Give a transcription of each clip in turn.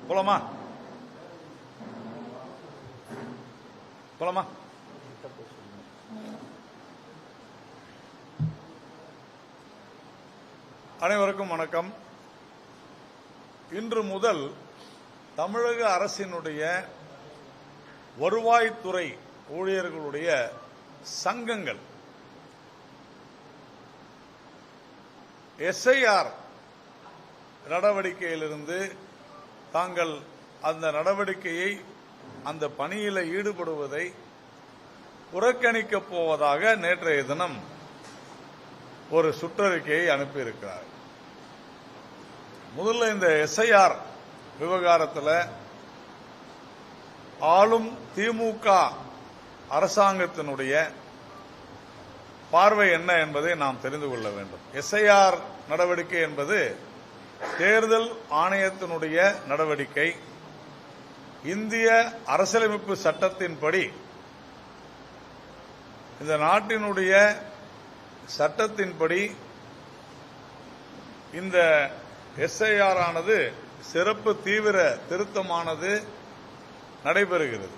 போலாமா? போலாமா? அனைவருக்கும் வணக்கம். இன்று முதல் தமிழக அரசினுடைய வருவாய்த்துறை ஊழியர்களுடைய சங்கங்கள் எஸ்ஐஆர் நடவடிக்கையிலிருந்து தாங்கள் அந்த நடவடிக்கையை அந்த பணியில் ஈடுபடுவதை புறக்கணிக்கப் போவதாக நேற்றைய தினம் ஒரு சுற்றறிக்கையை அனுப்பியிருக்கிறார். முதல்ல இந்த எஸ்ஐஆர் விவகாரத்தில் ஆளும் திமுக அரசாங்கத்தினுடைய பார்வை என்ன என்பதை நாம் தெரிந்து கொள்ள வேண்டும். எஸ்ஐஆர் நடவடிக்கை என்பது தேர்தல் ஆணையத்தினுடைய நடவடிக்கை. இந்திய அரசியலமைப்பு சட்டத்தின்படி, இந்த நாட்டினுடைய சட்டத்தின்படி இந்த எஸ்ஐஆர் ஆனது சிறப்பு தீவிர திருத்தமானது நடைபெறுகிறது.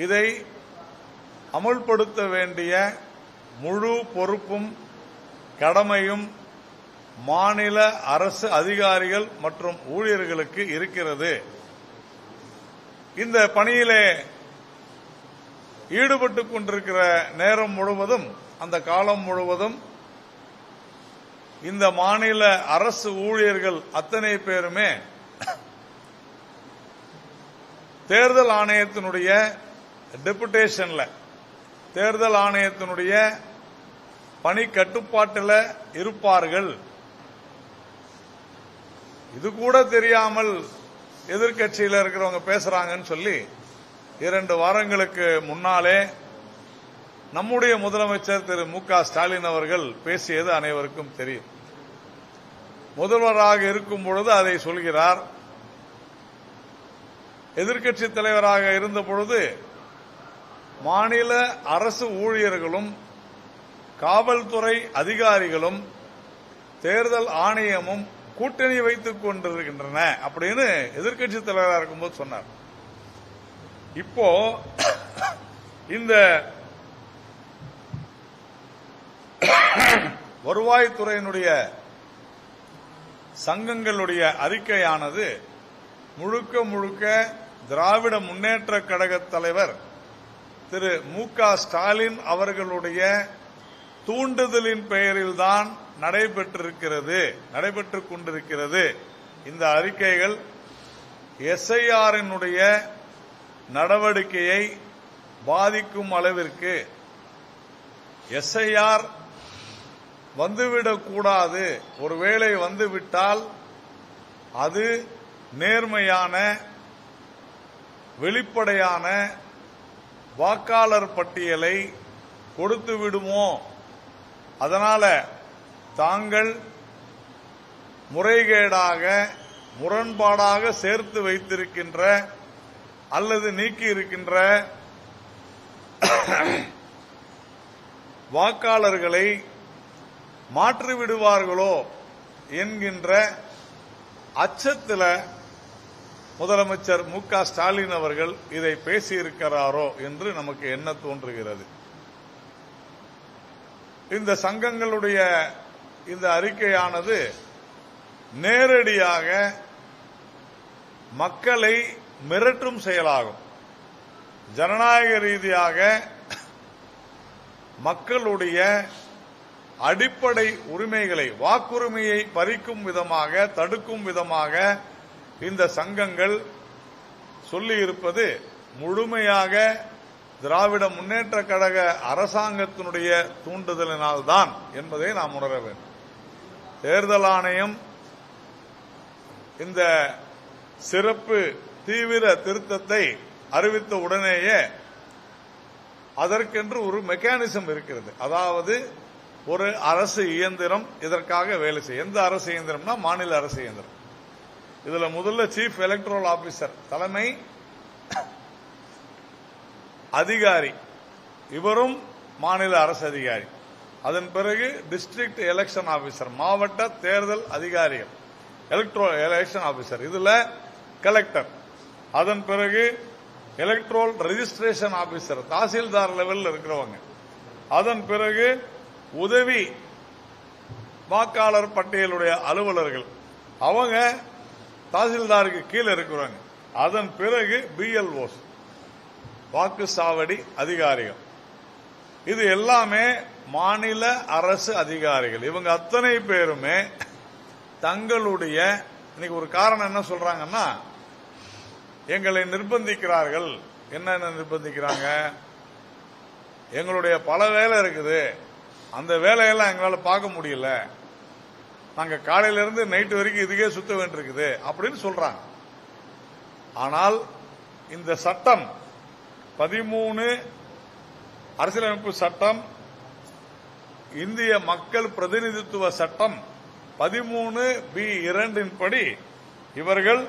இதை அமுல்படுத்த வேண்டிய முழு பொறுப்பும் கடமையும் மாநில அரசு அதிகாரிகள் மற்றும் ஊழியர்களுக்கு இருக்கிறது. இந்த பணியிலே ஈடுபட்டுக் கொண்டிருக்கிற நேரம் முழுவதும், அந்த காலம் முழுவதும் இந்த மாநில அரசு ஊழியர்கள் அத்தனை பேருமே தேர்தல் ஆணையத்தினுடைய டெபுடேஷன்ல, தேர்தல் ஆணையத்தினுடைய பணி கட்டுப்பாட்டில் இருப்பார்கள். இது கூட தெரியாமல் எதிர்க்கட்சியில் இருக்கிறவங்க பேசுறாங்கன்னு சொல்லி 2 வாரங்களுக்கு முன்னாலே நம்முடைய முதலமைச்சர் திரு மு.க. ஸ்டாலின் அவர்கள் பேசியது அனைவருக்கும் தெரியும். முதல்வராக இருக்கும் பொழுது அதை சொல்கிறார். எதிர்க்கட்சி தலைவராக இருந்த பொழுது மாநில அரசு ஊழியர்களும் காவல்துறை அதிகாரிகளும் தேர்தல் ஆணையமும் கூட்டணி வைத்துக் கொண்டிருக்கின்றன அப்படின்னு எதிர்க்கட்சி தலைவராக இருக்கும்போது சொன்னார். இப்போ இந்த வருவாய்த்துறையினுடைய சங்கங்களுடைய அறிக்கையானது முழுக்க முழுக்க திராவிட முன்னேற்ற கழக தலைவர் திரு மு.க. ஸ்டாலின் அவர்களுடைய தூண்டுதலின் பெயரில்தான் நடைபெற்றுக் கொண்டிருக்கிறது. இந்த அறிக்கைகள் எஸ்ஐஆரினுடைய நடவடிக்கையை பாதிக்கும் அளவிற்கு, எஸ்ஐஆர் வந்துவிடக்கூடாது, ஒருவேளை வந்துவிட்டால் அது நேர்மையான வெளிப்படையான வாக்காளர் பட்டியலை கொடுத்து விடுமோ, அதனால தாங்கள் முறைகேடாக முரண்பாடாக சேர்த்து வைத்திருக்கின்ற அல்லது நீக்கி இருக்கின்ற வாக்காளர்களை மாற்றிவிடுவார்களோ என்கின்ற அச்சத்தில் முதலமைச்சர் மு.க. ஸ்டாலின் அவர்கள் இதை பேசியிருக்கிறாரோ என்று நமக்கு என்ன தோன்றுகிறது. இந்த சங்கங்களுடைய இந்த அறிக்கையானது நேரடியாக மக்களை மிரட்டும் செயலாகும். ஜனநாயக ரீதியாக மக்களுடைய அடிப்படை உரிமைகளை, வாக்குரிமையை பறிக்கும் விதமாக, தடுக்கும் விதமாக இந்த சங்கங்கள் சொல்லியிருப்பது முழுமையாக திராவிட முன்னேற்ற கழக அரசாங்கத்தினுடைய தூண்டுதலினால்தான் என்பதை நாம் உணர வேண்டும். தேர்தல் ஆணையம் இந்த சிறப்பு தீவிர திருத்தத்தை அறிவித்த உடனேயே அதற்கென்று ஒரு மெக்கானிசம் இருக்கிறது. அதாவது ஒரு அரசு இயந்திரம் இதற்காக வேலை செய்யும். எந்த அரசு இயந்திரம்னா மாநில அரசு இயந்திரம். இதுல முதல்ல சீஃப் எலக்டரல் ஆபீசர், தலைமை அதிகாரி, இவரும் மாநில அரசு அதிகாரி. அதன் பிறகு டிஸ்ட்ரிக்ட் எலெக்ஷன் ஆபீசர், மாவட்ட தேர்தல் அதிகாரிகள், எலெக்ஷன் ஆபீசர். இதுல கலெக்டர், அதன் பிறகு எலக்ட்ரல் ரெஜிஸ்ட்ரேஷன் ஆபீசர், தாசில்தார் லெவலில் இருக்கிறவங்க, அதன் பிறகு உதவி வாக்காளர் பட்டியலுடைய அலுவலர்கள், அவங்க தாசில்தாருக்கு கீழே இருக்கிறாங்க. அதன் பிறகு பிஎல்ஓஸ், வாக்குச்சாவடி அதிகாரிகள். இது எல்லாமே மாநில அரசு அதிகாரிகள். இவங்க அத்தனை பேருமே தங்களுடைய, இன்னைக்கு ஒரு காரணம் என்ன சொல்றாங்கன்னா, எங்களை நிர்பந்திக்கிறார்கள். என்ன நிர்பந்திக்கிறாங்க? எங்களுடைய பல வேலை இருக்குது, அந்த வேலையெல்லாம் எங்களால் பார்க்க முடியல, நாங்க காலையிலிருந்து நைட்டு வரைக்கும் இதுக்கே சுத்த வேண்டியிருக்குது அப்படின்னு சொல்றாங்க. ஆனால் இந்த சட்டம் 13 அரசியலமைப்பு சட்டம், இந்திய மக்கள் பிரதிநிதித்துவ சட்டம் 13(b)(2) படி இவர்கள்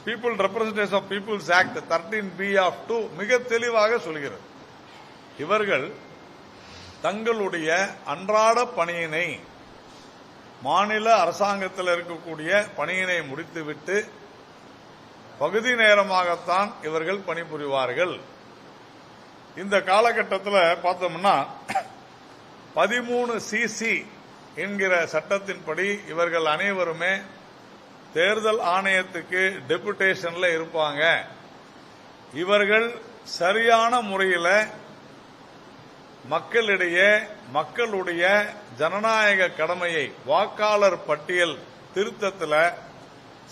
people representation of people's act 13(b)(2) மிக தெளிவாக சொல்கிறது. இவர்கள் தங்களுடைய அன்றாட பணியினை, மாநில அரசாங்கத்தில் இருக்கக்கூடிய பணியினை முடித்துவிட்டு பகுதி நேரமாகத்தான் இவர்கள் பணிபுரிவார்கள். இந்த காலகட்டத்தில் பார்த்தோம்னா 13CC என்கிற சட்டத்தின்படி இவர்கள் அனைவருமே தேர்தல் ஆணையத்துக்கு டெபுடேஷன்ல இருப்பாங்க. இவர்கள் சரியான முறையில் மக்களிடையே மக்களுடைய ஜனநாயக கடமையை, வாக்காளர் பட்டியல் திருத்தத்தில்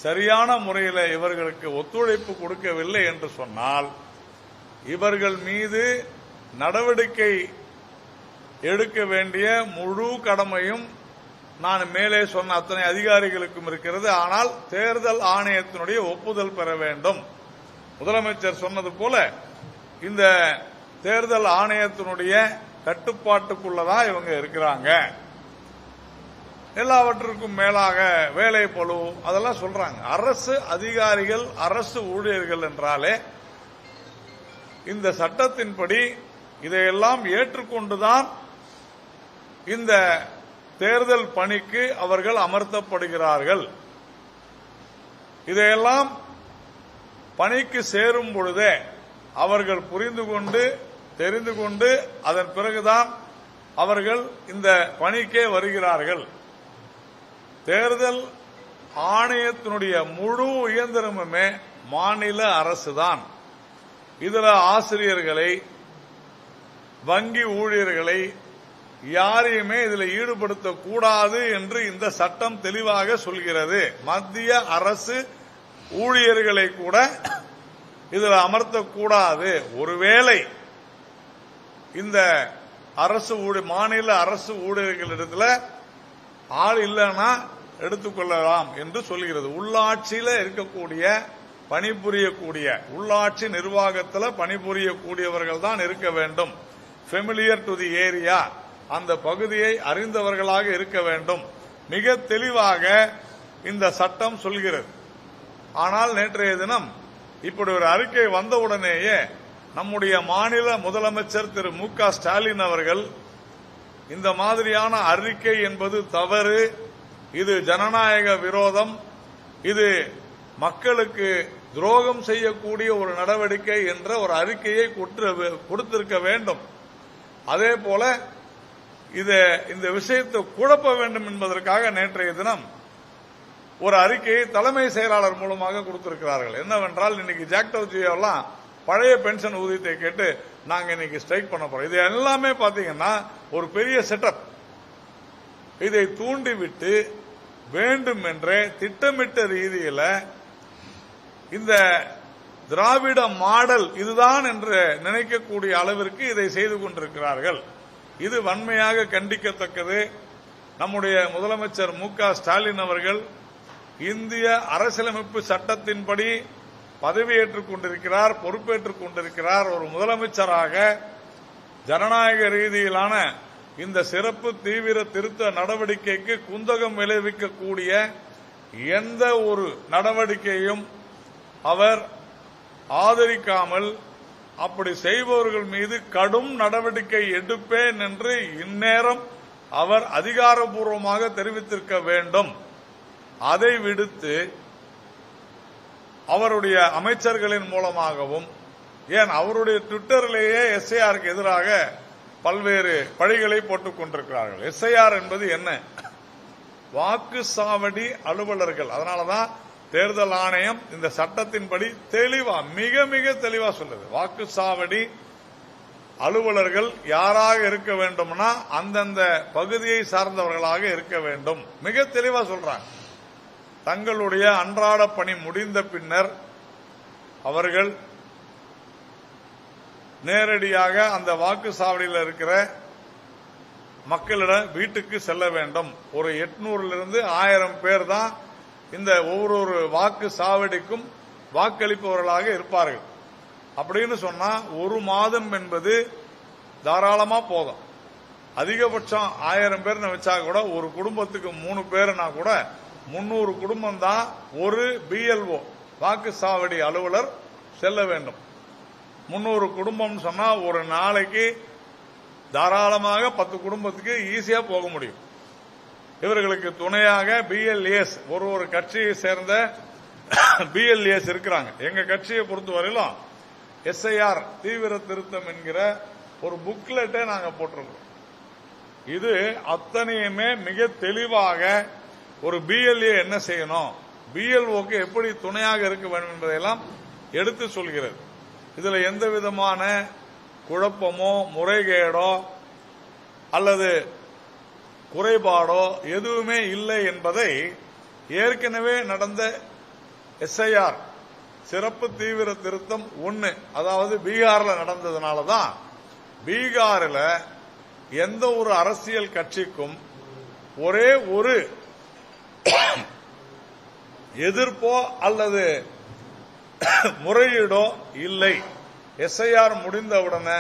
சரியான முறையில் இவர்களுக்கு ஒத்துழைப்பு கொடுக்கவில்லை என்று சொன்னால் இவர்கள் மீது நடவடிக்கை எடுக்க வேண்டிய முழு கடமையும் நான் மேலே சொன்ன அத்தனை அதிகாரிகளுக்கும் இருக்கிறது. ஆனால் தேர்தல் ஆணையத்தினுடைய ஒப்புதல் பெற வேண்டும். முதலமைச்சர் சொன்னது போல இந்த தேர்தல் ஆணையத்தினுடைய கட்டுப்பாட்டுக்குள்ளதான் இவங்க இருக்கிறாங்க. எல்லாவற்றுக்கும் மேலாக வேலை பளு அதெல்லாம் சொல்றாங்க. அரசு அதிகாரிகள், அரசு ஊழியர்கள் என்றாலே இந்த சட்டத்தின்படி இதையெல்லாம் ஏற்றுக்கொண்டுதான் இந்த தேர்தல் பணிக்கு அவர்கள் அமர்த்தப்படுகிறார்கள். இதையெல்லாம் பணிக்கு சேரும் பொழுதே அவர்கள் புரிந்து கொண்டு தெரிந்து கொண்டு அதன் பிறகுதான் அவர்கள் இந்த பணிக்கே வருகிறார்கள். தேர்தல் ஆணையத்தினுடைய முழு இயந்திரமுமே மாநில அரசுதான். இதுல ஆசிரியர்களை, வங்கி ஊழியர்களை யாரையுமே இதில் ஈடுபடுத்தக்கூடாது என்று இந்த சட்டம் தெளிவாக சொல்கிறது. மத்திய அரசு ஊழியர்களை கூட இதில் அமர்த்தக்கூடாது. ஒருவேளை இந்த அரசு மாநில அரசு ஊழியர்களிடத்தில் ஆள் இல்லைன்னா எடுத்துக்கொள்ளலாம் என்று சொல்கிறது. உள்ளாட்சியில் இருக்கக்கூடிய பணிபுரியக்கூடிய, உள்ளாட்சி நிர்வாகத்தில் பணிபுரியக்கூடியவர்கள் தான் இருக்க வேண்டும். ஃபெமிலியர் டு தி ஏரியா, அந்த பகுதியை அறிந்தவர்களாக இருக்க வேண்டும். மிக தெளிவாக இந்த சட்டம் சொல்கிறது. ஆனால் நேற்றைய தினம் இப்படி ஒரு அறிக்கை வந்தவுடனேயே நம்முடைய மாநில முதலமைச்சர் திரு மு.க. ஸ்டாலின் அவர்கள் இந்த மாதிரியான அறிக்கை என்பது தவறு, இது ஜனநாயக விரோதம், இது மக்களுக்கு துரோகம் செய்யக்கூடிய ஒரு நடவடிக்கை என்ற ஒரு அறிக்கையை கொடுத்திருக்க வேண்டும். அதே போல இந்த விஷயத்தை குழப்ப வேண்டும் என்பதற்காக நேற்றைய தினம் ஒரு அறிக்கையை தலைமை செயலாளர் மூலமாக கொடுத்திருக்கிறார்கள். என்னவென்றால், இன்னைக்கு ஜாக்டோ ஜியோலாம் பழைய பென்ஷன் ஊதியத்தை கேட்டு நாங்க இன்னைக்கு ஸ்ட்ரைக் பண்ண போறோம். இது எல்லாமே பாத்தீங்கன்னா ஒரு பெரிய செட்டப். இதை தூண்டிவிட்டு வேண்டுமென்றே திட்டமிட்ட ரீதியில் இந்த திராவிட மாடல் இதுதான் என்று நினைக்கக்கூடிய அளவிற்கு இதை செய்து கொண்டிருக்கிறார்கள். இது வன்மையாக கண்டிக்கத்தக்கது. நம்முடைய முதலமைச்சர் மு.க. ஸ்டாலின் அவர்கள் இந்திய அரசியலமைப்பு சட்டத்தின்படி பதவியேற்றுக் கொண்டிருக்கிறார், பொறுப்பேற்றுக் கொண்டிருக்கிறார். ஒரு முதலமைச்சராக ஜனநாயக ரீதியிலான இந்த சிறப்பு தீவிர திருத்த நடவடிக்கைக்கு குந்தகம் விளைவிக்கக்கூடிய எந்த ஒரு நடவடிக்கையும் அவர் ஆதரிக்காமல், அப்படி செய்பவர்கள் மீது கடும் நடவடிக்கை எடுப்பேன் என்று இந்நேரம் அவர் அதிகாரப்பூர்வமாக தெரிவித்திருக்க வேண்டும். அதை விடுத்து அவருடைய அமைச்சர்களின் மூலமாகவும், ஏன் அவருடைய ட்விட்டரிலேயே எஸ்ஐஆருக்கு எதிராக பல்வேறு பழிகளை போட்டுக் கொண்டிருக்கிறார்கள். எஸ்ஐஆர் என்பது என்ன? வாக்குச்சாவடி அலுவலர்கள். அதனாலதான் தேர்தல் ஆணையம் இந்த சட்டத்தின்படி தெளிவா, மிக மிக தெளிவா சொல்லுது. வாக்குச்சாவடி அலுவலர்கள் யாராக இருக்க வேண்டும்னா அந்தந்த பகுதியை சார்ந்தவர்களாக இருக்க வேண்டும். மிக தெளிவா சொல்றாங்க. தங்களுடைய அன்றாட பணி முடிந்த பின்னர் அவர்கள் நேரடியாக அந்த வாக்குச்சாவடியில் இருக்கிற மக்களிடம் வீட்டுக்கு செல்ல வேண்டும். ஒரு 800 1000 பேர் தான் இந்த ஒவ்வொரு வாக்கு சாவடிக்கும் வாக்களிப்பவர்களாக இருப்பார்கள். அப்படின்னு சொன்னா ஒரு மாதம் என்பது தாராளமா போதும். அதிகபட்சம் 1000 பேர்னு வச்சா கூட ஒரு குடும்பத்துக்கு 3 பேர்னா கூட 300 குடும்பம் தான் ஒரு BLO வாக்குச்சாவடி அலுவலர் செல்ல வேண்டும். 300 குடும்பம் சொன்னா ஒரு நாளைக்கு தாராளமாக 10 குடும்பத்துக்கு ஈஸியா போக முடியும். இவர்களுக்கு துணையாக BLAs ஒரு கட்சியை சேர்ந்த BLAs இருக்கிறாங்க. எங்க கட்சியை பொறுத்தவரையிலும் SIR தீவிர திருத்தம் என்கிற ஒரு புக்லெட்டை நாங்க போட்டிருக்கிறோம். இது அத்தனையுமே மிக தெளிவாக ஒரு BLA என்ன செய்யணும், BLOக்கு எப்படி துணையாக இருக்க வேண்டும் என்பதையெல்லாம் எடுத்து சொல்கிறது. இதுல எந்த விதமான குழப்பமோ முறைகேடோ அல்லது குறைபாடோ எதுவுமே இல்லை என்பதை ஏற்கனவே நடந்த SIR சிறப்பு தீவிர திருத்தம் 1, அதாவது பீகார்ல நடந்ததுனாலதான் பீகாரில் எந்த ஒரு அரசியல் கட்சிக்கும் ஒரே ஒரு எதிர்ப்போ அல்லது முறையீடோ இல்லை. SIR முடிந்தவுடனே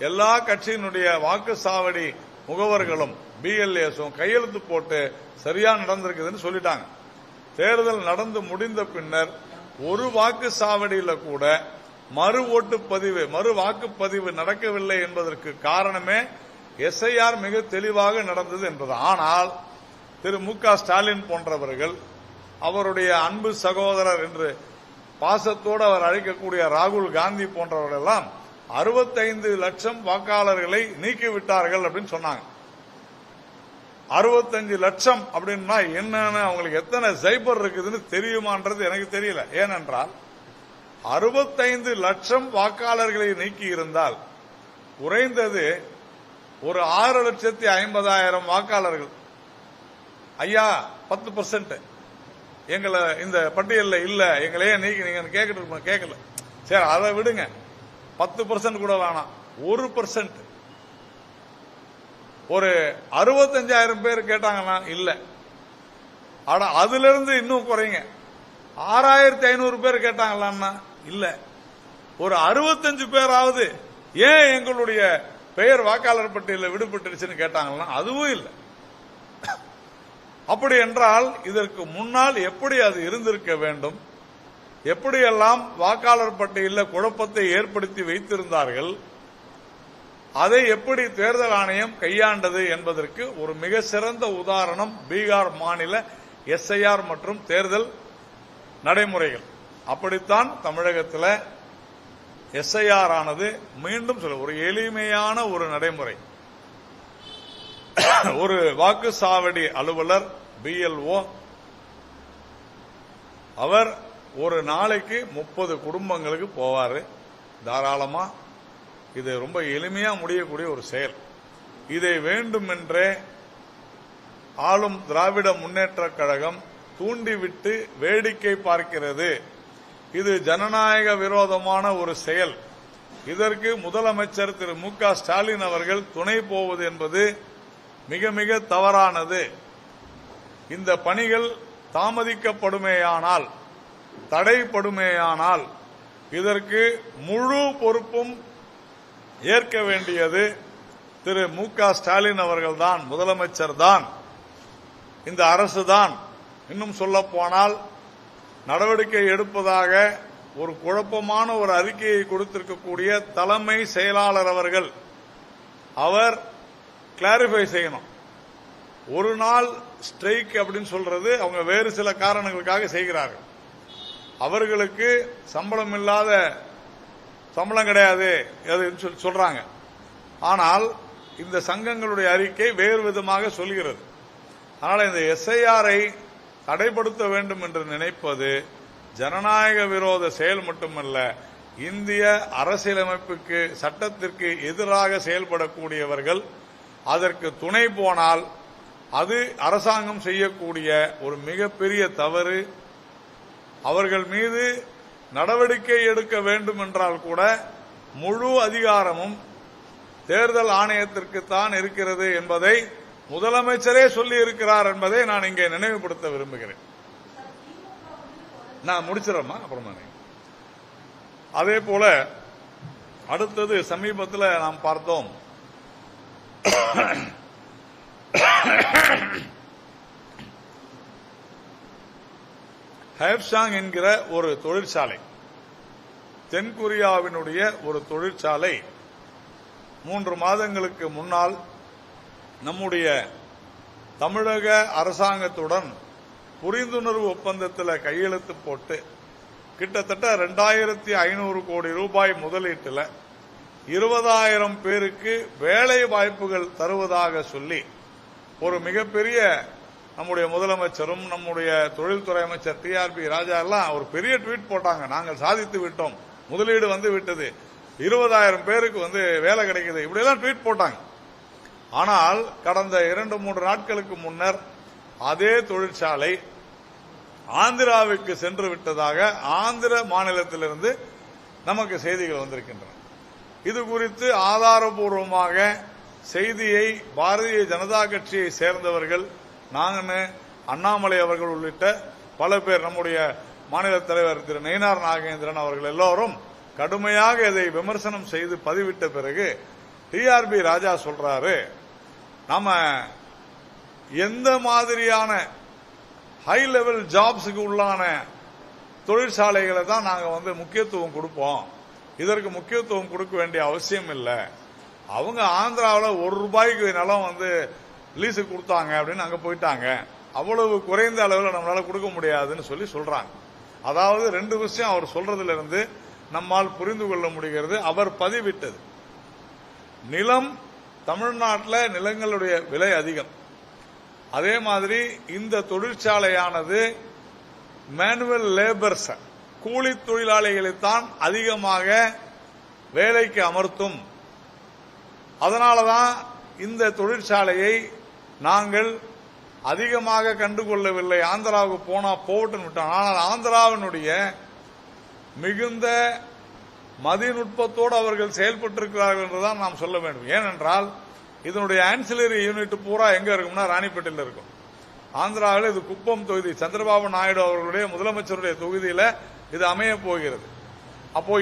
எல்லா கட்சியினுடைய வாக்குச்சாவடி முகவர்களும் BLAஸும் கையெழுத்து போட்டு சரியா நடந்திருக்குதுன்னு சொல்லிட்டாங்க. தேர்தல் நடந்து முடிந்த பின்னர் ஒரு வாக்குச்சாவடியில கூட மறு வாக்குப்பதிவு நடக்கவில்லை என்பதற்கு காரணமே SIR மிக தெளிவாக நடந்தது என்பது. ஆனால் திரு மு.க. ஸ்டாலின் போன்றவர்கள், அவருடைய அன்பு சகோதரர் என்று பாசத்தோடு அவர் அழைக்கக்கூடிய ராகுல் காந்தி போன்றவர்கள் எல்லாம் 65 லட்சம் வாக்காளர்களை நீக்கிவிட்டார்கள் அப்படின்னு சொன்னாங்க. 65 லட்சம் அப்படின்னா என்னன்னு அவங்களுக்கு எத்தனை சைபர் இருக்குதுன்னு தெரியுமான்றது எனக்கு தெரியல. ஏனென்றால் 65 லட்சம் வாக்காளர்களை நீக்கி இருந்தால் குறைந்தது ஒரு 6,50,000 வாக்காளர்கள், ஐயா 10% எங்களை இந்த பட்டியலில் இல்ல, எங்களையே நீக்கி நீங்க கேட்கல, சரி அதை விடுங்க, 10% கூட வேணாம், 1% ஒரு 65,000 பேர் கேட்டாங்கன்னா இல்ல. ஆனா அதுல இருந்து இன்னும் குறைங்க, 6,500 பேர் கேட்டாங்களான்னா இல்ல. ஒரு 65 பேராவது ஏன் எங்களுடைய பெயர் வாக்காளர் பட்டியலில் விடுபட்டுருச்சுன்னு கேட்டாங்கன்னா அதுவும் இல்லை. அப்படி என்றால் இதற்கு முன்னால் எப்படி அது இருந்திருக்க வேண்டும், எப்படியெல்லாம் வாக்காளர் பட்டியலில் குழப்பத்தை ஏற்படுத்தி வைத்திருந்தார்கள், அதை எப்படி தேர்தல் ஆணையம் கையாண்டது என்பதற்கு ஒரு மிக சிறந்த உதாரணம் பீகார் மாநில SIR மற்றும் தேர்தல் நடைமுறைகள். அப்படித்தான் தமிழகத்தில் SIR ஆனது மீண்டும் ஒரு எளிமையான ஒரு நடைமுறை. ஒரு வாக்குச்சாவடி அலுவலர் BLO அவர் ஒரு நாளைக்கு 30 குடும்பங்களுக்கு போவாரு தாராளமா. இது ரொம்ப எளிமையா முடியக்கூடிய ஒரு செயல். இதை வேண்டுமென்றே ஆளும் திராவிட முன்னேற்ற கழகம் தூண்டிவிட்டு வேடிக்கை பார்க்கிறது. இது ஜனநாயக விரோதமான ஒரு செயல். இதற்கு முதலமைச்சர் திரு மு.க. ஸ்டாலின் அவர்கள் துணை போவது என்பது மிக மிக தவறானது. இந்த பணிகள் தாமதிக்கப்படுமேயானால், தடைப்படுமேயானால் இதற்கு முழு பொறுப்பும் ஏற்க வேண்டியது திரு மு.க. ஸ்டாலின் அவர்கள்தான், முதலமைச்சர் தான், இந்த அரசுதான். இன்னும் சொல்ல போனால் நடவடிக்கை எடுப்பதாக ஒரு குழப்பமான ஒரு அறிக்கையை கொடுத்திருக்கக்கூடிய தலைமை செயலாளர் அவர்கள், அவர் கிளாரிஃபை செய்யணும். ஒரு நாள் ஸ்ட்ரைக் அப்படின்னு சொல்றது அவங்க வேறு சில காரணங்களுக்காக செய்கிறார்கள். அவர்களுக்கு சம்பளம் இல்லாத சம்பளம் கிடையாது சொல்றாங்க. ஆனால் இந்த சங்கங்களுடைய அறிக்கை வேறு விதமாக சொல்கிறது. அதனால இந்த எஸ்ஐஆரை தடைப்படுத்த வேண்டும் என்று நினைப்பது ஜனநாயக விரோத செயல் மட்டுமல்ல, இந்திய அரசியலமைப்புக்கு சட்டத்திற்கு எதிராக செயல்படக்கூடியவர்கள். அதற்கு துணை போனால் அது அரசாங்கம் செய்யக்கூடிய ஒரு மிகப்பெரிய தவறு. அவர்கள் மீது நடவடிக்கை எடுக்க வேண்டும் என்றால் கூட முழு அதிகாரமும் தேர்தல் ஆணையத்திற்குத்தான் இருக்கிறது என்பதை முதலமைச்சரே சொல்லி இருக்கிறார் என்பதை நான் இங்கே நினைவுபடுத்த விரும்புகிறேன். நான் முடிச்சிடறேம்மா, அப்புறமா. அதே போல அடுத்தது சமீபத்தில் நாம் பார்த்தோம், ஹேப்சாங் என்கிற ஒரு தொழிற்சாலை, தென்கொரியாவினுடைய ஒரு தொழிற்சாலை 3 மாதங்களுக்கு முன்னால் நம்முடைய தமிழக அரசாங்கத்துடன் புரிந்துணர்வு ஒப்பந்தத்தில் கையெழுத்து போட்டு கிட்டத்தட்ட 2500 கோடி ரூபாய் முதலீட்டில் 20,000 பேருக்கு வேலை வாய்ப்புகள் தருவதாக சொல்லி ஒரு மிகப்பெரிய நம்முடைய முதலமைச்சரும் நம்முடைய தொழில்துறை அமைச்சர் டிஆர்பி ராஜா எல்லாம் ஒரு பெரிய ட்வீட் போட்டாங்க. நாங்கள் சாதித்து விட்டோம், முதலீடு வந்து விட்டது, 20,000 பேருக்கு வேலை கிடைக்குது, இப்படியெல்லாம் ட்வீட் போட்டாங்க. ஆனால் கடந்த 2-3 நாட்களுக்கு முன்னர் அதே தொழிற்சாலை ஆந்திராவுக்கு சென்று விட்டதாக ஆந்திர மாநிலத்திலிருந்து நமக்கு செய்திகள் வந்திருக்கின்றன. இது குறித்து ஆதாரபூர்வமாக செய்தியை பாரதிய ஜனதா கட்சியை சேர்ந்தவர்கள், நாங்கள், அண்ணாமலை அவர்கள் உள்ளிட்ட பல பேர், நம்முடைய மாநில தலைவர் திரு நயினார் நாகேந்திரன் அவர்கள் எல்லோரும் கடுமையாக இதை விமர்சனம் செய்து பதிவிட்ட பிறகு டிஆர்பி ராஜா சொல்றாரு, நாம எந்த மாதிரியான ஹை லெவல் ஜாப்ஸுக்கு உள்ளான தொழிற்சாலைகளை தான் நாங்க முக்கியத்துவம் கொடுப்போம், இதற்கு முக்கியத்துவம் கொடுக்க வேண்டிய அவசியம் இல்லை. அவங்க ஆந்திராவில் ₹1 நிலம் லீஸு கொடுத்தாங்க அப்படின்னு அங்க போயிட்டாங்க, அவ்வளவு குறைந்த அளவில் நம்மளால கொடுக்க முடியாதுன்னு சொல்றாங்க. அதாவது 2 விஷயம் அவர் சொல்றதுல இருந்து நம்மால் புரிந்து கொள்ள முடிகிறது. அவர் பதிவிட்டது, நிலம், தமிழ்நாட்டில் நிலங்களுடைய விலை அதிகம், அதே மாதிரி இந்த தொழிற்சாலையானது மேனுவல் லேபர்ஸ், கூலி தொழிலாளிகளைத்தான் அதிகமாக வேலைக்கு அமர்த்தும். அதனாலதான் இந்த தொழிற்சாலையை நாங்கள் அதிகமாக கண்டுகொள்ளவில்லை, ஆந்திராவுக்கு போனா போகட்டும் விட்டோம். ஆனால் ஆந்திராவினுடைய மிகுந்த மதிநுட்பத்தோடு அவர்கள் செயல்பட்டிருக்கிறார்கள் என்றுதான் நாம் சொல்ல வேண்டும். ஏனென்றால் இதனுடைய ஆன்சிலரி யூனிட் பூரா எங்க இருக்கும்னா ராணிப்பேட்டையில் இருக்கும். ஆந்திராவில் இது குப்பம் தொகுதி, சந்திரபாபு நாயுடு அவர்களுடைய முதலமைச்சருடைய தொகுதியில் இது அமைய போகிறது. அப்போ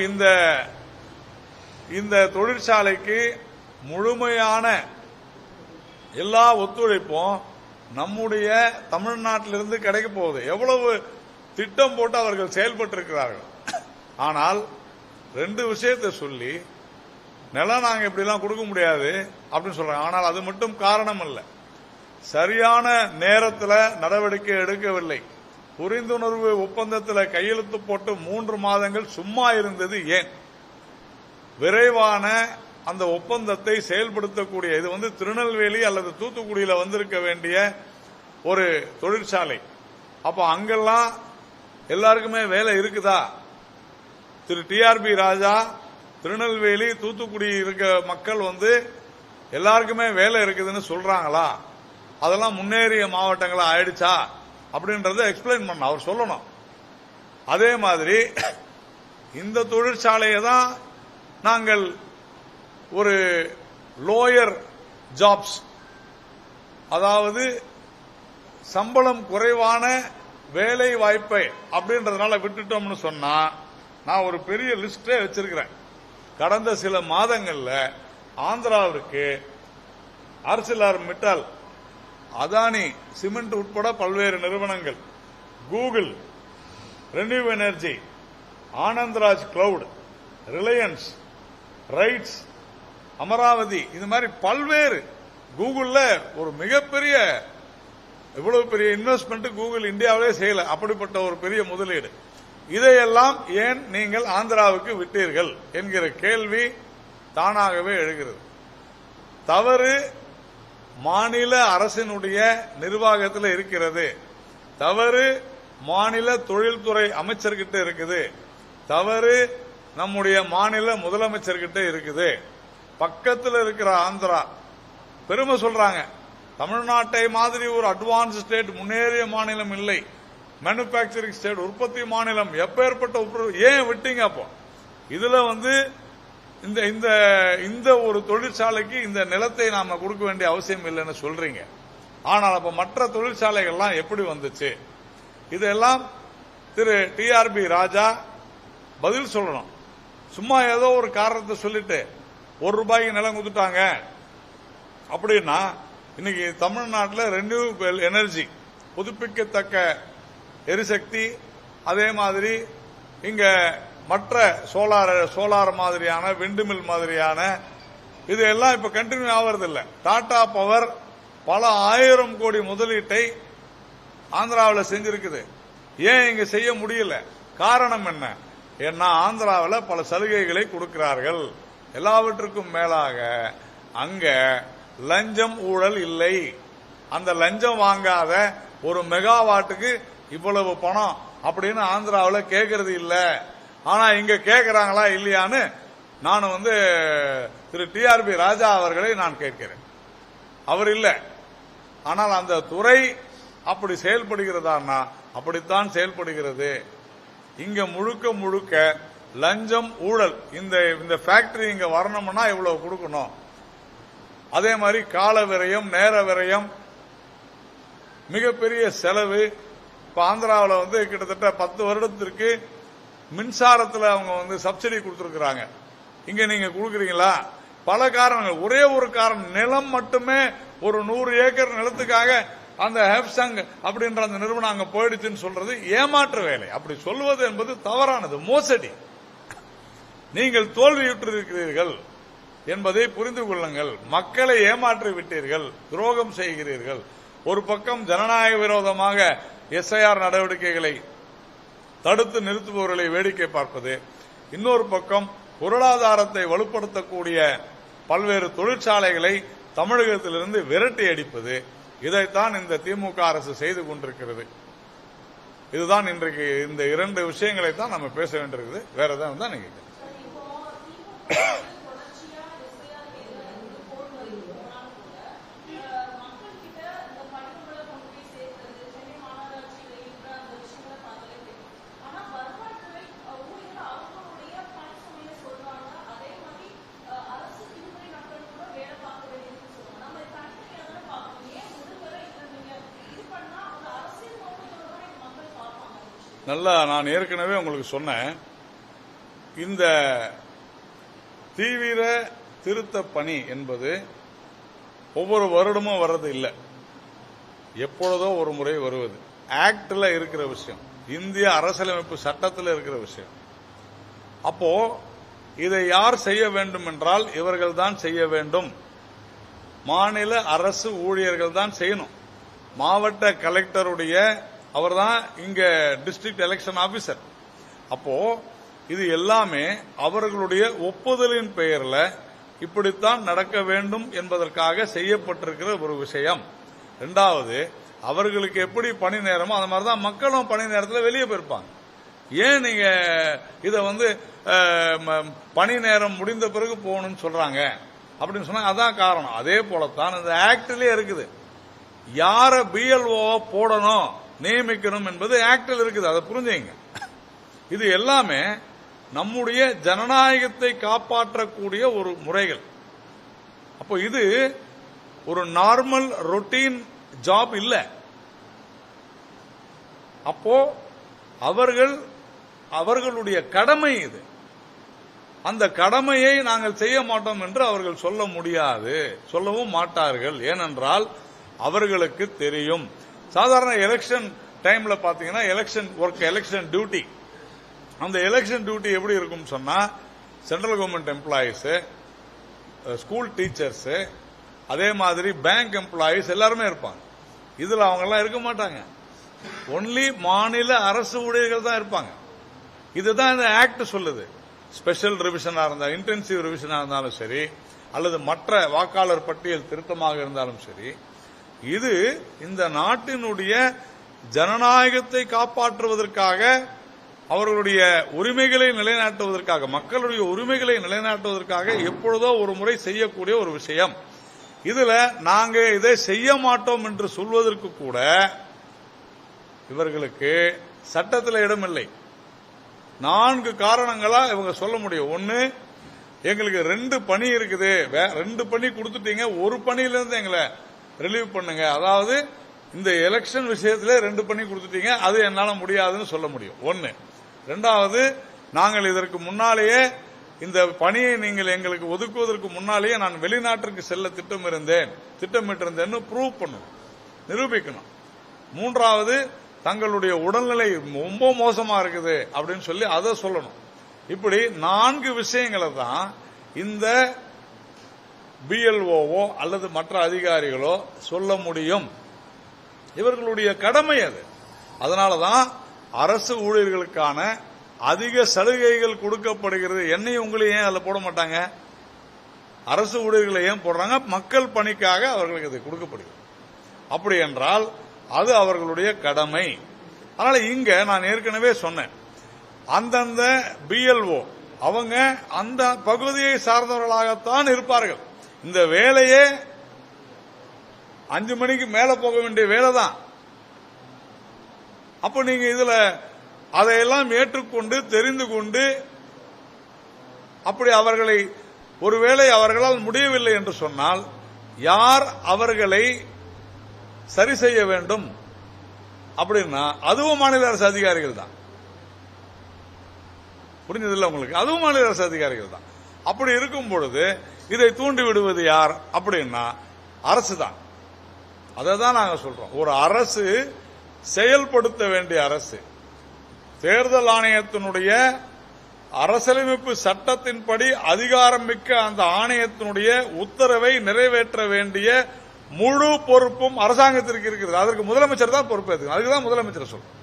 இந்த தொழிற்சாலைக்கு முழுமையான எல்லா ஒத்துழைப்பும் நம்முடைய தமிழ்நாட்டிலிருந்து கிடைக்க போகுது. எவ்வளவு திட்டம் போட்டு அவர்கள் செயல்பட்டிருக்கிறார்கள். ஆனால் 2 விஷயத்தை சொல்லி நிலம் நாங்க இப்படிலாம் கொடுக்க முடியாது அப்படின்னு சொல்றாங்க. ஆனால் அது மட்டும் காரணம் அல்ல, சரியான நேரத்தில் நடவடிக்கை எடுக்கவில்லை. புரிந்துணர்வு ஒப்பந்தத்தில் கையெழுத்து போட்டு 3 மாதங்கள் சும்மா இருந்தது ஏன்? விரைவான அந்த ஒப்பந்தத்தை செயல்படுத்தக்கூடிய, இது திருநெல்வேலி அல்லது தூத்துக்குடியில் வந்திருக்க வேண்டிய ஒரு தொழிற்சாலை. அப்ப அங்கெல்லாம் எல்லாருக்குமே வேலை இருக்குதா? திரு டிஆர்பி ராஜா திருநெல்வேலி தூத்துக்குடி இருக்க மக்கள் எல்லாருக்குமே வேலை இருக்குதுன்னு சொல்றாங்களா? அதெல்லாம் முன்னேறிய மாவட்டங்களா ஆயிடுச்சா அப்படின்றத எக்ஸ்பிளைன் பண்ண அவர் சொல்லணும். அதே மாதிரி இந்த தொழிற்சாலையை தான் நாங்கள் ஒரு லோயர் ஜாப்ஸ், அதாவது சம்பளம் குறைவான வேலை வாய்ப்பை அப்படின்றதுனால விட்டுட்டோம்னு சொன்னா, நான் ஒரு பெரிய லிஸ்டே வச்சிருக்கிறேன். கடந்த சில மாதங்கள்ல ஆந்திராவிற்கு ஆர்சிலார் மிட்டல், அதானி சிமெண்ட் உட்பட பல்வேறு நிறுவனங்கள், Google, ReNew energy, Anandraj cloud, Reliance, RITES, Amaravati, இது மாதிரி பல்வேறு, கூகுள்ல ஒரு மிகப்பெரிய, இவ்வளவு பெரிய இன்வெஸ்ட்மெண்ட் கூகுள் இந்தியாவிலே செய்யல, அப்படிப்பட்ட ஒரு பெரிய முதலீடு. இதையெல்லாம் ஏன் நீங்கள் ஆந்திராவுக்கு விட்டீர்கள் என்கிற கேள்வி தானாகவே எழுகிறது. தவறு மாநில அரசினுடைய நிர்வாகத்தில் இருக்கிறது, தவறு மாநில தொழில்துறை அமைச்சர்கிட்ட இருக்குது, தவறு நம்முடைய மாநில முதலமைச்சர்கிட்ட இருக்குது. பக்கத்தில் இருக்கிற ஆந்திரா பெருமை சொல்றாங்க, தமிழ்நாட்டை மாதிரி ஒரு அட்வான்ஸ் ஸ்டேட், முன்னேறிய மாநிலம் இல்லை, மேனுபேக்சரிங் ஸ்டேட், உற்பத்தி மாநிலம், எப்பேற்பட்ட ஏன் விட்டீங்க? அப்போ இதுல இந்த ஒரு தொழிற்சாலைக்கு இந்த நிலத்தை நாம கொடுக்க வேண்டிய அவசியம் இல்லைன்னு சொல்றீங்க. ஆனால் அப்ப மற்ற தொழிற்சாலைகள்லாம் எப்படி வந்துச்சு? இதெல்லாம் திரு டிஆர்பி ராஜா பதில் சொல்லணும். சும்மா ஏதோ ஒரு காரணத்தை சொல்லிட்டு ₹1 நிலம் கொடுத்துட்டாங்க அப்படின்னா, இன்னைக்கு தமிழ்நாட்டில் ரெனியூவபிள் எனர்ஜி, புதுப்பிக்கத்தக்க எரிசக்தி, அதே மாதிரி இங்க மற்ற சோலார் மாதிரியான, விண்டுமில் மாதிரியான இது எல்லாம் இப்ப கண்டினியூ ஆவறதில்லை. டாடா பவர் பல 1000 கோடி முதலீட்டை ஆந்திராவில் செஞ்சிருக்குது. ஏன் இங்க செய்ய முடியல? காரணம் என்ன? ஏன்னா ஆந்திராவில் பல சலுகைகளை கொடுக்கிறார்கள். எல்லாவற்றுக்கும் மேலாக அங்க லஞ்சம் ஊழல் இல்லை. அந்த லஞ்சம் வாங்காத ஒரு மெகாவாட்டுக்கு இவ்வளவு பணம் அப்படின்னு ஆந்திராவில் கேட்கறது இல்ல. ஆனா இங்க கேட்கிறாங்களா இல்லையான்னு நான் திரு டிஆர்பி ராஜா அவர்களை நான் கேட்கிறேன். அவர் இல்ல, ஆனால் அந்த துறை அப்படி செயல்படுகிறதா? அப்படித்தான் செயல்படுகிறது. இங்க முழுக்க முழுக்க லஞ்சம் ஊழல். இந்த ஃபேக்டரி இங்க வரணும்னா இவ்வளவு கொடுக்கணும். அதே மாதிரி கால விரயம், நேர விரயம், மிகப்பெரிய செலவு. இப்ப ஆந்திராவில் கிட்டத்தட்ட 10 வருடத்திற்கு மின்சாரத்தில் அவங்க சப்சிடி கொடுத்திருக்கிறாங்க. இங்க நீங்க கொடுக்குறீங்களா? பல காரணங்கள். ஒரே ஒரு காரணம், நிலம் மட்டுமே. ஒரு 100 ஏக்கர் நிலத்துக்காக அந்த ஹெப்சங் அப்படின்ற அந்த நிறுவனம் அங்க போயிடுச்சுன்னு சொல்றது ஏமாற்று வேலை. அப்படி சொல்வது என்பது தவறானது, மோசடி. நீங்கள் தோல்வியுற்றிருக்கிறீர்கள் என்பதை புரிந்து கொள்ளுங்கள். மக்களை ஏமாற்றி விட்டீர்கள், துரோகம் செய்கிறீர்கள். ஒரு பக்கம் ஜனநாயக விரோதமாக எஸ்ஐஆர் நடவடிக்கைகளை தடுத்து நிறுத்துபவர்களை வேடிக்கை பார்ப்பது, இன்னொரு பக்கம் பொருளாதாரத்தை வலுப்படுத்தக்கூடிய பல்வேறு தொழிற்சாலைகளை தமிழகத்திலிருந்து விரட்டி அடிப்பது, இதைத்தான் இந்த திமுக அரசு செய்து கொண்டிருக்கிறது. இதுதான் இன்றைக்கு இந்த 2 விஷயங்களை தான் நம்ம பேச வேண்டியிருக்குது. வேற ஏதாவது தான் நீங்க நல்லா, நான் ஏற்கனவே உங்களுக்கு சொன்னேன், இந்த தீவிர திருத்த பணி என்பது ஒவ்வொரு வருடமும் வர்றது இல்லை, எப்பொழுதோ ஒரு முறை வருவது. ஆக்ட்ல இருக்கிற விஷயம், இந்திய அரசியலமைப்பு சட்டத்தில் இருக்கிற விஷயம். அப்போ இதை யார் செய்ய வேண்டும் என்றால் இவர்கள் தான் செய்ய வேண்டும். மாநில அரசு ஊழியர்கள் தான் செய்யணும். மாவட்ட கலெக்டருடைய அவர் தான் இங்க டிஸ்ட்ரிக்ட் எலெக்ஷன் ஆபீசர். அப்போ இது எல்லாமே அவர்களுடைய ஒப்புதலின் பெயர்ல இப்படித்தான் நடக்க வேண்டும் என்பதற்காக செய்யப்பட்டிருக்கிற ஒரு விஷயம். இரண்டாவது, அவர்களுக்கு எப்படி பணி நேரமோ அந்த மாதிரிதான் மக்களும் பணி நேரத்தில் வெளியே போயிருப்பாங்க. ஏன் நீங்க இத பணி நேரம் முடிந்த பிறகு போகணும்னு சொல்றாங்க அப்படின்னு சொன்னா அதான் காரணம். அதே போலத்தான் இந்த ஆக்ட்லயே இருக்குது, யார பிஎல்ஓ போடணும் நியமிக்கணும் என்பது ஆக்டில் இருக்குது. அதை புரிஞ்சுங்க. இது எல்லாமே நம்முடைய ஜனநாயகத்தை காப்பாற்றக்கூடிய ஒரு முறைகள். அப்போ இது ஒரு நார்மல் ரொட்டீன் ஜாப் இல்ல. அப்போ அவர்களுடைய கடமை இது. அந்த கடமையை நாங்கள் செய்ய மாட்டோம் என்று அவர்கள் சொல்ல முடியாது, சொல்லவும் மாட்டார்கள். ஏனென்றால் அவர்களுக்கு தெரியும், சாதாரண எலெக்ஷன் டைம்ல பாத்தீங்கன்னா எலெக்ஷன் ஒர்க், எலெக்ஷன் டியூட்டி, அந்த எலெக்ஷன் டியூட்டி எப்படி இருக்கும் சொன்னா, central government employees, school teachers, அதே மாதிரி பேங்க் எம்ப்ளாயிஸ் எல்லாருமே இருப்பாங்க. இதுல அவங்க எல்லாம் இருக்க மாட்டாங்க. ஒன்லி மாநில அரசு ஊழியர்கள் தான் இருப்பாங்க. இதுதான் இந்த ஆக்ட் சொல்லுது. ஸ்பெஷல் ரிவிஷனா இருந்தாலும், இன்டென்சிவ் ரிவிஷனா இருந்தாலும் சரி, அல்லது மற்ற வாக்காளர் பட்டியல் திருத்தமாக இருந்தாலும் சரி, இது இந்த நாட்டினுடைய ஜனநாயகத்தை காப்பாற்றுவதற்காக, அவர்களுடைய உரிமைகளை நிலைநாட்டுவதற்காக, மக்களுடைய உரிமைகளை நிலைநாட்டுவதற்காக எப்பொழுதோ ஒரு முறை செய்யக்கூடிய ஒரு விஷயம். இதுல நாங்க இதை செய்ய மாட்டோம் என்று சொல்வதற்கு கூட இவர்களுக்கு சட்டத்தில் இடமில்லை. 4 காரணங்களா இவங்க சொல்ல முடியும். ஒன்னு, எங்களுக்கு 2 பணி இருக்குது, 2 பணி கொடுத்துட்டீங்க, ஒரு பணியிலிருந்து எங்களை ரிலீவ் பண்ணுங்க. அதாவது இந்த எலெக்ஷன் விஷயத்திலே 2 பணி கொடுத்துட்டீங்க, அது என்னால முடியாதுன்னு சொல்ல முடியும். ஒன்னு. 2வது, நாங்கள் இதற்கு முன்னாலேயே இந்த பணியை நீங்கள் எங்களுக்கு ஒதுக்குவதற்கு முன்னாலேயே நான் வெளிநாட்டிற்கு செல்ல திட்டமிட்டிருந்தேன்னு ப்ரூவ் பண்ணணும், நிரூபிக்கணும். 3வது, தங்களுடைய உடல்நிலை ரொம்ப மோசமா இருக்குது அப்படின்னு சொல்லி அதை சொல்லணும். இப்படி 4 விஷயங்களை தான் இந்த பிஎல்ஓவோ அல்லது மற்ற அதிகாரிகளோ சொல்ல முடியும். இவர்களுடைய கடமை அது. அதனாலதான் அரசு ஊழியர்களுக்கான அதிக சலுகைகள் கொடுக்கப்படுகிறது. என்னையும் உங்களையும் ஏன் அதில் போட மாட்டாங்க? அரசு ஊழியர்களை ஏன் போடுறாங்க? மக்கள் பணிக்காக அவர்களுக்கு இது கொடுக்கப்படுகிறது. அப்படி என்றால் அது அவர்களுடைய கடமை. அதனால இங்க நான் ஏற்கனவே சொன்னேன், அந்தந்த பிஎல்ஓ அவங்க அந்த பகுதியை சார்ந்தவர்களாகத்தான் இருப்பார்கள். இந்த வேலையே 5 மணிக்கு மேல போக வேண்டிய வேலை தான். அப்ப நீங்க இதுல அதையெல்லாம் ஏற்றுக்கொண்டு தெரிந்து கொண்டு, அப்படி அவர்களை ஒருவேளை அவர்களால் முடியவில்லை என்று சொன்னால் யார் அவர்களை சரி செய்ய வேண்டும் அப்படின்னா அதுவும் மாநில அரசு அதிகாரிகள் தான். புரிஞ்சதில்லை உங்களுக்கு? அதுவும் மாநில அரசு அதிகாரிகள் தான். அப்படி இருக்கும் பொழுது இதை தூண்டி விடுவது யார் அப்படின்னா அரசு தான். அதை தான் நாங்க சொல்றோம். ஒரு அரசு செயல்படுத்த வேண்டிய அரசு, தேர்தல் ஆணையத்தினுடைய அரசியலமைப்பு சட்டத்தின்படி அதிகாரம் மிக்க அந்த ஆணையத்தினுடைய உத்தரவை நிறைவேற்ற வேண்டிய முழு பொறுப்பும் அரசாங்கத்திற்கு இருக்கிறது. அதற்கு முதலமைச்சர் தான் பொறுப்பு எடுத்துக்கணும். அதுக்கு தான் முதலமைச்சர் சொல்றோம்.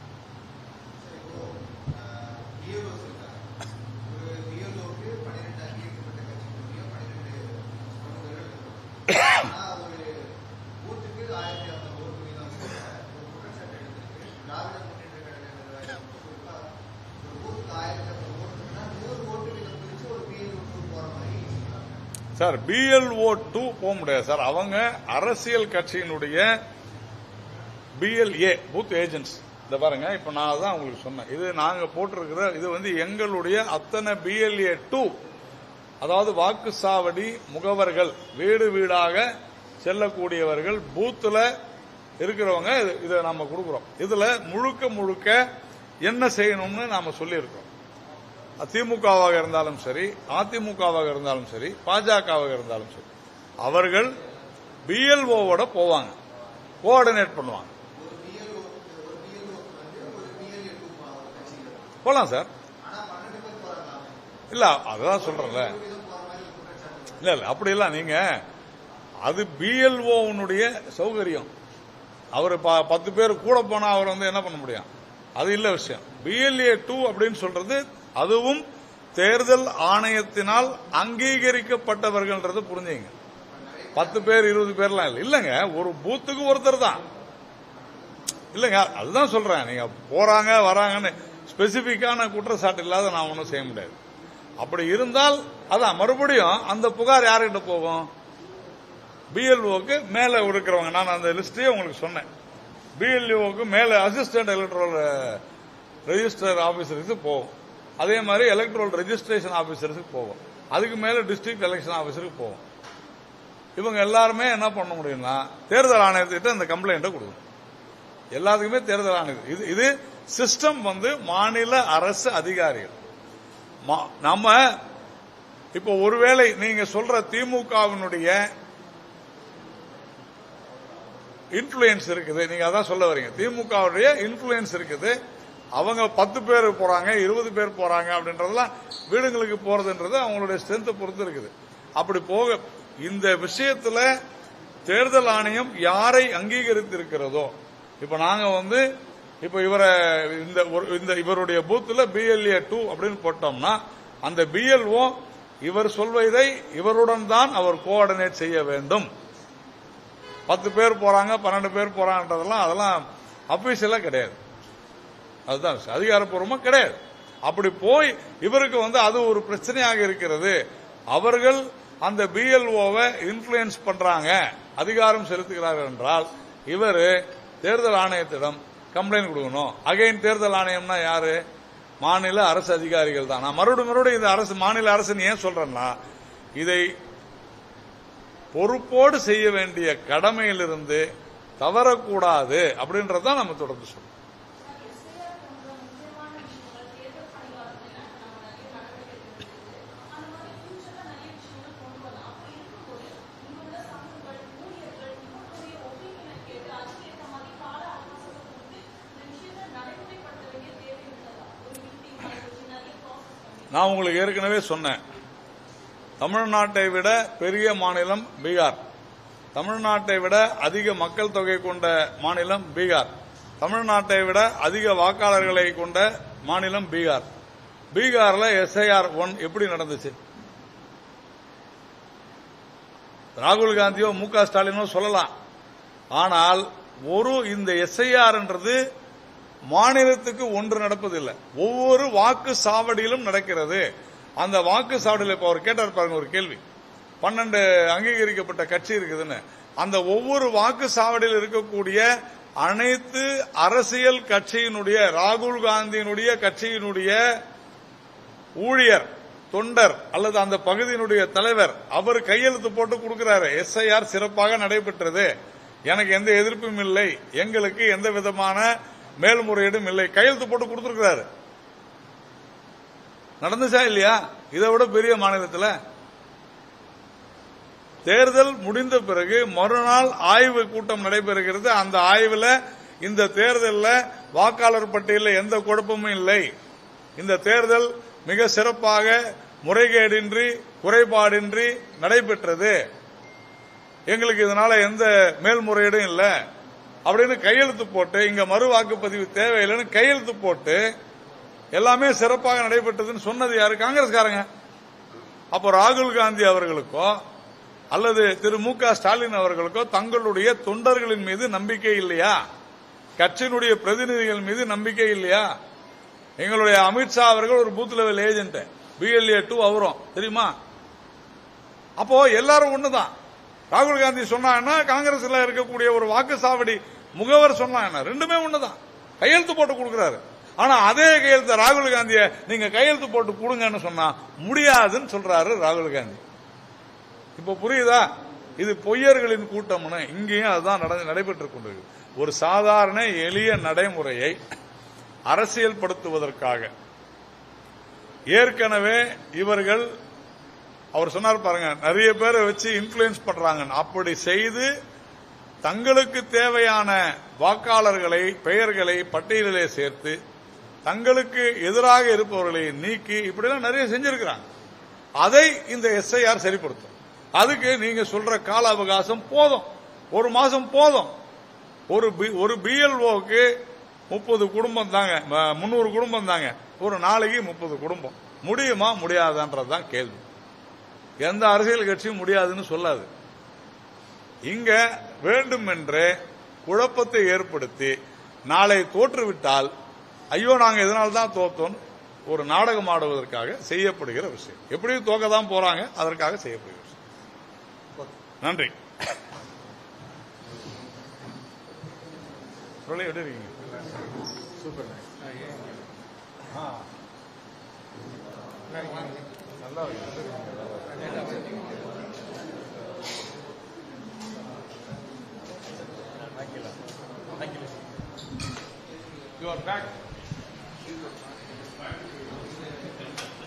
சார், பிஎல்ஓ 2 போக முடியாது சார். அவங்க அரசியல் கட்சியினுடைய பிஎல்ஏ பூத் ஏஜென்ட்ஸ். இத பாருங்க, இப்ப நான் தான் உங்களுக்கு சொன்னேன், இது நாங்க போட்டிருக்கிற இது வந்து எங்களுடைய அத்தனை பிஎல்ஏ 2, அதாவது வாக்குச்சாவடி முகவர்கள், வீடு வீடாக செல்லக்கூடியவர்கள், பூத்துல இருக்கிறவங்க, இதை நாம கொடுக்கிறோம். இதுல முழுக்க என்ன செய்யணும்னு நாம சொல்லியிருக்கோம். திமுகவாக இருந்தாலும் சரி, அதிமுகவாக இருந்தாலும் சரி, பாஜகவாக இருந்தாலும் சரி, அவர்கள் பிஎல்ஓவோட போவாங்க, கோஆர்டினேட் பண்ணுவாங்க. போலாம் சார். இல்ல, அதான் சொல்றேன்ல. இல்ல அப்படி இல்ல, நீங்க அது பிஎல்ஓனுடைய சௌகரியம். அவர் 10 பேர் கூட போனா அவர் வந்து என்ன பண்ண முடியும்? அது இல்ல விஷயம். பிஎல்ஏ 2 அப்படின்னு சொல்றது அதுவும் தேர்தல் ஆணையத்தினால் அங்கீகரிக்கப்பட்டவர்கள் புரிஞ்சுங்க. 10 பேர் 20 பேர்லாம் இல்லங்க, ஒரு பூத்துக்கு ஒருத்தர் தான். இல்லங்க, அதுதான் சொல்றேன். நீங்க போறாங்க வராங்கன்னு ஸ்பெசிபிக்கான குற்றச்சாட்டு இல்லாத நான் ஒன்றும் செய்ய முடியாது. அப்படி இருந்தால் அதான் மறுபடியும் அந்த புகார் யார்கிட்ட போகும்? பிஎல்ஓக்கு மேல இருக்கிறவங்க. நான் அந்த லிஸ்டே உங்களுக்கு சொன்னேன். பிஎல்ஓக்கு மேல அசிஸ்டன்ட் எலக்ட்ரல் ரெஜிஸ்டர் ஆபீசருக்கு போகும். அதே மாதிரி எலக்ட்ரல் ரெஜிஸ்ட்ரேஷன் ஆபீசருக்கு போகும். அதுக்கு மேல டிஸ்ட்ரிக்ட் எலெக்ஷன் ஆபீசருக்கு போகும். இவங்க எல்லாருமே என்ன பண்ண முடியும்னா தேர்தல் ஆணையத்திட்ட இந்த கம்ப்ளைண்ட்டை கொடுக்கணும். எல்லாத்துக்குமே தேர்தல் ஆணையம். இது சிஸ்டம் வந்து மாநில அரசு அதிகாரிகள். நம்ம இப்போ ஒருவேளை நீங்க சொல்ற திமுகவினுடைய இன்ஃபுளுயன்ஸ் இருக்குது, நீங்க அதான் சொல்ல வரீங்க. திமுகவுடைய இன்ஃபுளுயன்ஸ் இருக்குது. அவங்க 10 பேர் போறாங்க, 20 பேர் போறாங்க அப்படின்றதெல்லாம் வீடுகளுக்கு போறதுன்றது அவங்களுடைய ஸ்ட்ரென்த்தை பொறுத்து இருக்குது. அப்படி போக இந்த விஷயத்துல தேர்தல் ஆணையம் யாரை அங்கீகரித்திருக்கிறதோ, இப்ப நாங்க வந்து இப்ப இவருடைய பூத்துல BLA 2 அப்படின்னு போட்டோம்னா அந்த BLO இவர் சொல்வதை இவருடன் தான் அவர் கோஆர்டினேட் செய்ய வேண்டும். 10 பேர் போறாங்க 12 பேர் போறாங்கன்றதெல்லாம் அதெல்லாம் அபிஷியலா கிடையாது. அதுதான் அதிகாரப்பூர்வமா கிடையாது. அப்படி போய் இவருக்கு அது ஒரு பிரச்சனையாக இருக்கிறது. அவர்கள் அந்த BLOவை இன்ஃபுளுயன்ஸ் பண்றாங்க, அதிகாரம் செலுத்துகிறார்கள் என்றால் இவர் தேர்தல் ஆணையத்திடம் கம்ப்ளைண்ட் கொடுக்கணும். அகைன் தேர்தல் ஆணையம்னா யாரு? மாநில அரசு அதிகாரிகள் தான். நான் மறுபடியும் இந்த அரசு மாநில அரசு ஏன் சொல்றேன்னா இதை பொறுப்போடு செய்ய வேண்டிய கடமையிலிருந்து தவறக்கூடாது அப்படின்றதான் நம்ம தொடர்ந்து சொல்றோம். நான் உங்களுக்கு ஏற்கனவே சொன்னேன், தமிழ்நாட்டை விட பெரிய மாநிலம் பீகார், தமிழ்நாட்டை விட அதிக மக்கள் தொகை கொண்ட மாநிலம் பீகார், தமிழ்நாட்டை விட அதிக வாக்காளர்களை கொண்ட மாநிலம் பீகார். பீகார்ல SIR 1 எப்படி நடந்துச்சு? ராகுல் காந்தியோ MK ஸ்டாலினோ சொல்லலாம். ஆனால் இந்த SIR என்றது மாநிலத்துக்கு ஒன்று நடப்பதில்லை, ஒவ்வொரு வாக்கு சாவடியிலும் நடக்கிறது. அந்த வாக்கு சாவடியில் இப்ப அவர் கேட்டார் பாருங்க ஒரு கேள்வி, 12 அங்கீகரிக்கப்பட்ட கட்சி இருக்குதுன்னு. அந்த ஒவ்வொரு வாக்கு சாவடியில் இருக்கக்கூடிய அனைத்து அரசியல் கட்சியினுடைய, ராகுல் காந்தியினுடைய கட்சியினுடைய ஊழியர், தொண்டர் அல்லது அந்த பகுதியினுடைய தலைவர் அவர் கையெழுத்து போட்டு கொடுக்கிறாரு. SIR சிறப்பாக நடைபெற்றது, எனக்கு எந்த எதிர்ப்பும் இல்லை, எங்களுக்கு எந்த விதமான மேல்முறையீடும் இல்லை, கையெழுத்து போட்டு கொடுத்திருக்கிறாரு. நடந்துச்சா இல்லையா? இதை விட பெரிய மாநிலத்தில் தேர்தல் முடிந்த பிறகு மறுநாள் ஆய்வு கூட்டம் நடைபெறுகிறது. அந்த ஆய்வில் இந்த தேர்தலில் வாக்காளர் பட்டியலில் எந்த குழப்பமும் இல்லை, இந்த தேர்தல் மிக சிறப்பாக முறைகேடின்றி குறைபாடின்றி நடைபெற்றது, எங்களுக்கு இதனால எந்த மேல்முறையீடும் இல்லை அப்படின்னு கையெழுத்து போட்டு, இங்க மறு வாக்குப்பதிவு தேவையில்லைன்னு கையெழுத்து போட்டு எல்லாமே சிறப்பாக நடைபெற்றதுன்னு சொன்னது யாரு? காங்கிரஸ்காரங்க. அப்போ ராகுல் காந்தி அவர்களுக்கோ அல்லது திரு MK ஸ்டாலின் அவர்களுக்கோ தங்களுடைய தொண்டர்களின் மீது நம்பிக்கை இல்லையா? கட்சியினுடைய பிரதிநிதிகள் மீது நம்பிக்கை இல்லையா? எங்களுடைய அமித்ஷா அவர்கள் ஒரு பூத் லெவல் ஏஜென்ட், BLA 2 அவரும் தெரியுமா? அப்போ எல்லாரும் ஒண்ணுதான். ராகுல் காந்தி சொன்னா காங்கிரஸ்ல இருக்கக்கூடிய ஒரு வாக்குச்சாவடி முகவர் சொன்னா ரெண்டுமே ஒண்ணுதான், கையெழுத்து போட்டு கொடுக்கிறாரு. ஆனா அதே கையெழுத்து ராகுல் காந்திய நீங்க கையெழுத்து போட்டு கொடுங்கன்னு சொன்னா முடியாதுன்னு சொல்றாரு ராகுல் காந்தி. இப்ப புரியுதா? இது பொய்யர்களின் கூட்டம்னு இங்கேயும் அதுதான் நடைபெற்றுக் கொண்டிருக்கு. ஒரு சாதாரண எளிய நடைமுறையை அரசியல் படுத்துவதற்காக ஏற்கனவே இவர்கள், அவர் சொன்னார் பாருங்க, நிறைய பேரை வச்சு இன்ஃபுளுயன்ஸ் பண்றாங்க. அப்படி செய்து தங்களுக்கு தேவையான வாக்காளர்களை பெயர்களை பட்டியலிலே சேர்த்து தங்களுக்கு எதிராக இருப்பவர்களை நீக்கி இப்படிலாம் நிறைய செஞ்சிருக்கிறாங்க. அதை இந்த SIR சரிப்படுத்தும். அதுக்கு நீங்க சொல்ற கால அவகாசம் போதும், ஒரு மாசம் போதும். ஒரு BLOக்கு 30 குடும்பம் தாங்க, 300 குடும்பம் தாங்க, ஒரு நாளைக்கு 30 குடும்பம் முடியுமா முடியாதான்றதுதான் கேள்வி. எந்த அரசியல் கட்சியும் முடியாதுன்னு சொல்லாது. இங்க வேண்டுமென்றே குழப்பத்தை ஏற்படுத்தி நாளை தோற்றுவிட்டால் ஐயோ நாங்க இதனால தான் தோத்தோம் ஒரு நாடகம் ஆடுவதற்காக செய்யப்படுகிற விஷயம். எப்படியும் தோக்க தான் போறாங்க, அதற்காக செய்யப்படுகிற விஷயம். நன்றி. எப்படி இருக்கீங்க? சூப்பர். நல்லா You are back.